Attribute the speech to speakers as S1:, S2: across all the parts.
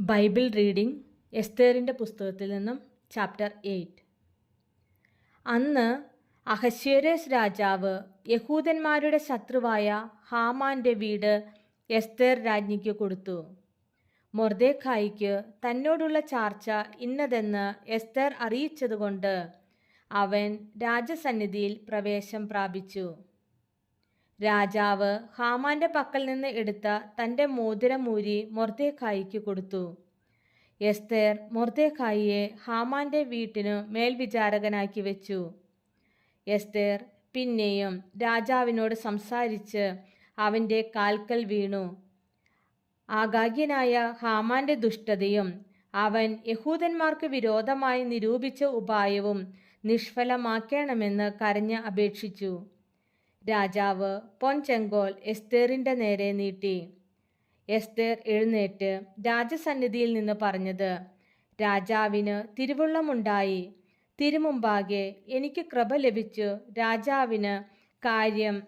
S1: Bible reading എസ്തേറിൻ്റെ പുസ്തകത്തിൽ നിന്നും chapter 8. അന്ന് അഹശ്വേരോസ് രാജാവ് യഹൂദന്മാരുടെ ശത്രുവായ ഹാമാൻ്റെ വീട് എസ്തേർ രാജ്ഞിക്ക് കൊടുത്തു. മൊർദെഖായിക്ക് തന്നോടുള്ള ചാർച്ച ഇന്നതെന്ന് എസ്തേർ അറിയിച്ചതുകൊണ്ട് അവൻ രാജസന്നിധിയിൽ പ്രവേശം പ്രാപിച്ചു. രാജാവ് ഹാമാൻ്റെ പക്കൽ നിന്ന് എടുത്ത തൻ്റെ മോതിരം ഊരി മൊർദെഖായിക്ക് കൊടുത്തു. എസ്തേർ മൊർദെഖായിയെ ഹാമാൻ്റെ വീട്ടിനു മേൽവിചാരകനാക്കി വെച്ചു. എസ്തേർ പിന്നെയും രാജാവിനോട് സംസാരിച്ച് അവൻ്റെ കാൽക്കൽ വീണു. ആഗാഗ്യനായ ഹാമാൻ്റെ ദുഷ്ടതയും അവൻ യഹൂദന്മാർക്ക് വിരോധമായി നിരൂപിച്ച ഉപായവും നിഷ്ഫലമാക്കണമെന്ന് കരഞ്ഞ് അപേക്ഷിച്ചു. രാജാവ് പൊൻചെങ്കോൽ എസ്തേറിൻ്റെ നേരെ നീട്ടി. എസ്തേർ എഴുന്നേറ്റ് രാജസന്നിധിയിൽ നിന്ന് പറഞ്ഞത്: രാജാവിന് തിരുവുള്ളമുണ്ടായി. തിരുമുമ്പാകെ എനിക്ക് കൃപ ലഭിച്ചു രാജാവിന് കാര്യം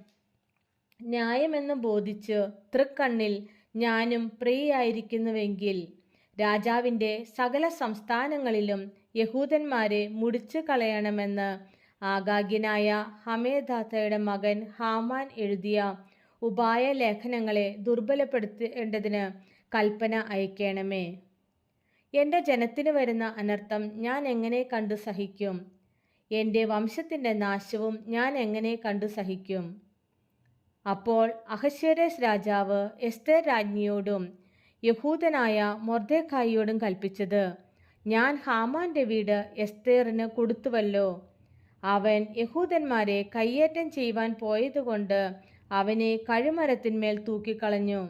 S1: ന്യായമെന്ന് ബോധിച്ച് തൃക്കണ്ണിൽ ഞാനും പ്രിയയായിരിക്കുന്നുവെങ്കിൽ രാജാവിൻ്റെ സകല സംസ്ഥാനങ്ങളിലും യഹൂദന്മാരെ മുടിച്ചു കളയണമെന്ന് ആഗാഗ്യനായ ഹമേദാത്തയുടെ മകൻ ഹാമാൻ എഴുതിയ ഉപായ ലേഖനങ്ങളെ ദുർബലപ്പെടുത്തേണ്ടതിന് കൽപ്പന അയക്കണമേ. എൻ്റെ ജനത്തിന് വരുന്ന അനർത്ഥം ഞാൻ എങ്ങനെ കണ്ടു സഹിക്കും? എൻ്റെ വംശത്തിൻ്റെ നാശവും ഞാൻ എങ്ങനെ കണ്ടു സഹിക്കും? അപ്പോൾ അഹശ്വേരോസ് രാജാവ് എസ്തേർ രാജ്ഞിയോടും യഹൂദനായ മൊർദെഖായിയോടും കൽപ്പിച്ചത്: ഞാൻ ഹാമാൻ്റെ വീട് എസ്തേറിന് കൊടുത്തുവല്ലോ. അവൻ യഹൂദന്മാരെ കയ്യേറ്റം ചെയ്യുവാൻ പോയതുകൊണ്ട് അവനെ കഴുമരത്തിന്മേൽ തൂക്കിക്കളഞ്ഞു.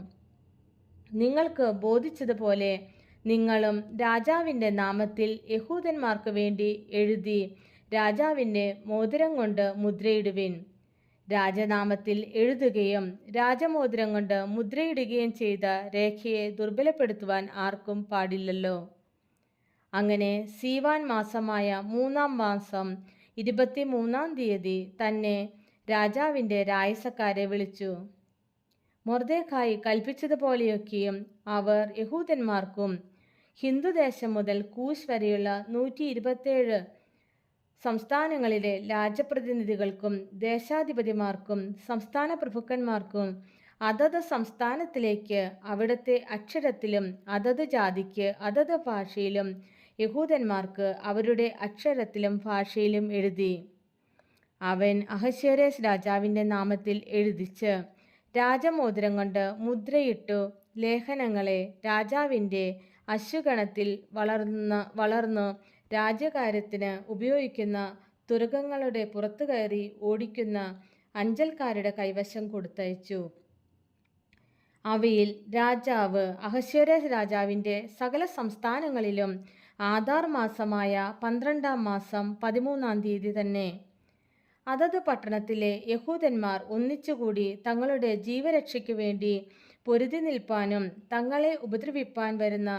S1: നിങ്ങൾക്ക് ബോധിച്ചതുപോലെ നിങ്ങളും രാജാവിൻ്റെ നാമത്തിൽ യഹൂദന്മാർക്ക് വേണ്ടി എഴുതി രാജാവിൻ്റെ മോതിരം കൊണ്ട് മുദ്രയിടുവിൻ. രാജനാമത്തിൽ എഴുതുകയും രാജമോതിരം കൊണ്ട് മുദ്രയിടുകയും ചെയ്ത രേഖയെ ദുർബലപ്പെടുത്തുവാൻ ആർക്കും പാടില്ലല്ലോ. അങ്ങനെ സീവാൻ മാസമായ 3-ാം മാസം 23-ാം തീയതി തന്നെ രാജാവിൻ്റെ രായസക്കാരെ വിളിച്ചു. മൊർദെഖായി കൽപ്പിച്ചതുപോലെയൊക്കെയും അവർ യഹൂദന്മാർക്കും ഹിന്ദുദേശം മുതൽ കൂശ് വരെയുള്ള 127 സംസ്ഥാനങ്ങളിലെ രാജപ്രതിനിധികൾക്കും ദേശാധിപതിമാർക്കും സംസ്ഥാന പ്രഭുക്കന്മാർക്കും അതത് സംസ്ഥാനത്തിലേക്ക് അവിടുത്തെ അക്ഷരത്തിലും അതത് ജാതിക്ക് അതത് ഭാഷയിലും യഹൂദന്മാർക്ക് അവരുടെ അക്ഷരത്തിലും ഭാഷയിലും എഴുതി. അവൻ അഹശ്വേരോസ് രാജാവിൻ്റെ നാമത്തിൽ എഴുതിച്ച് രാജമോതിരം കൊണ്ട് മുദ്രയിട്ടു ലേഖനങ്ങളെ രാജാവിൻ്റെ അശ്വഗണത്തിൽ വളർന്നു രാജ്യകാര്യത്തിന് ഉപയോഗിക്കുന്ന തുരകങ്ങളുടെ പുറത്തു കയറി ഓടിക്കുന്ന അഞ്ചൽക്കാരുടെ കൈവശം കൊടുത്തയച്ചു. അവയിൽ രാജാവ് അഹശ്വേരോസ് രാജാവിൻ്റെ സകല സംസ്ഥാനങ്ങളിലും ആദാർ മാസമായ 12-ാം മാസം 13-ാം തീയതി തന്നെ അതത് പട്ടണത്തിലെ യഹൂദന്മാർ ഒന്നിച്ചുകൂടി തങ്ങളുടെ ജീവരക്ഷയ്ക്ക് വേണ്ടി പൊരുതി നിൽപ്പാനും തങ്ങളെ ഉപദ്രവിപ്പാൻ വരുന്ന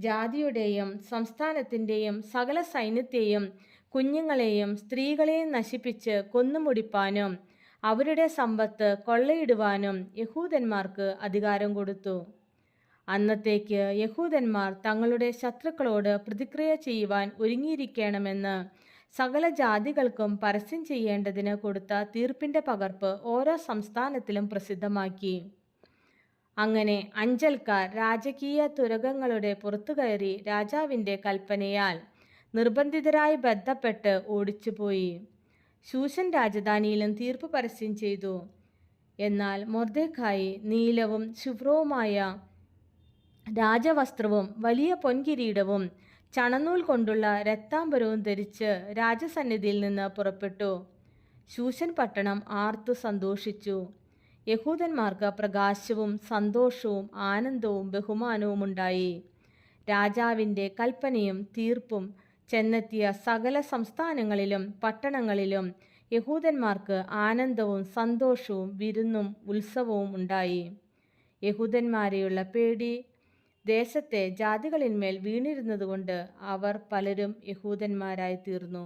S1: ജാതിയുടെയും സംസ്ഥാനത്തിൻ്റെയും സകല സൈന്യത്തെയും കുഞ്ഞുങ്ങളെയും സ്ത്രീകളെയും നശിപ്പിച്ച് കൊന്നുമുടിപ്പാനും അവരുടെ സമ്പത്ത് കൊള്ളയിടുവാനും യഹൂദന്മാർക്ക് അധികാരം കൊടുത്തു. അന്നത്തേക്ക് യഹൂദന്മാർ തങ്ങളുടെ ശത്രുക്കളോട് പ്രതിക്രിയ ചെയ്യുവാൻ ഒരുങ്ങിയിരിക്കണമെന്ന് സകല ജാതികൾക്കും പരസ്യം ചെയ്യേണ്ടതിന് കൊടുത്ത തീർപ്പിൻ്റെ പകർപ്പ് ഓരോ സംസ്ഥാനത്തിലും പ്രസിദ്ധമാക്കി. അങ്ങനെ അഞ്ചൽക്കാർ രാജകീയ തുരകങ്ങളുടെ പുറത്തു കയറി രാജാവിൻ്റെ കൽപ്പനയാൽ നിർബന്ധിതരായി ബന്ധപ്പെട്ട് ഓടിച്ചുപോയി. ശൂഷൻ രാജധാനിയിലും തീർപ്പ് പരസ്യം ചെയ്തു. എന്നാൽ മൊർദെഖായി നീലവും ശുഭ്രവുമായ രാജവസ്ത്രവും വലിയ പൊൻകിരീടവും ചണനൂൽ കൊണ്ടുള്ള രക്താംബരവും ധരിച്ച് രാജസന്നിധിയിൽ നിന്ന് പുറപ്പെട്ടു. ശൂഷൻ പട്ടണം ആർത്തു സന്തോഷിച്ചു. യഹൂദന്മാർക്ക് പ്രകാശവും സന്തോഷവും ആനന്ദവും ബഹുമാനവും ഉണ്ടായി. രാജാവിൻ്റെ കൽപ്പനയും തീർപ്പും ചെന്നെത്തിയ സകല സംസ്ഥാനങ്ങളിലും പട്ടണങ്ങളിലും യഹൂദന്മാർക്ക് ആനന്ദവും സന്തോഷവും വിരുന്നും ഉത്സവവും ഉണ്ടായി. യഹൂദന്മാരെയുള്ള പേടി ദേശത്തെ ജാതികളിന്മേൽ വീണിരുന്നതുകൊണ്ട് അവർ പലരും യഹൂദന്മാരായി തീർന്നു.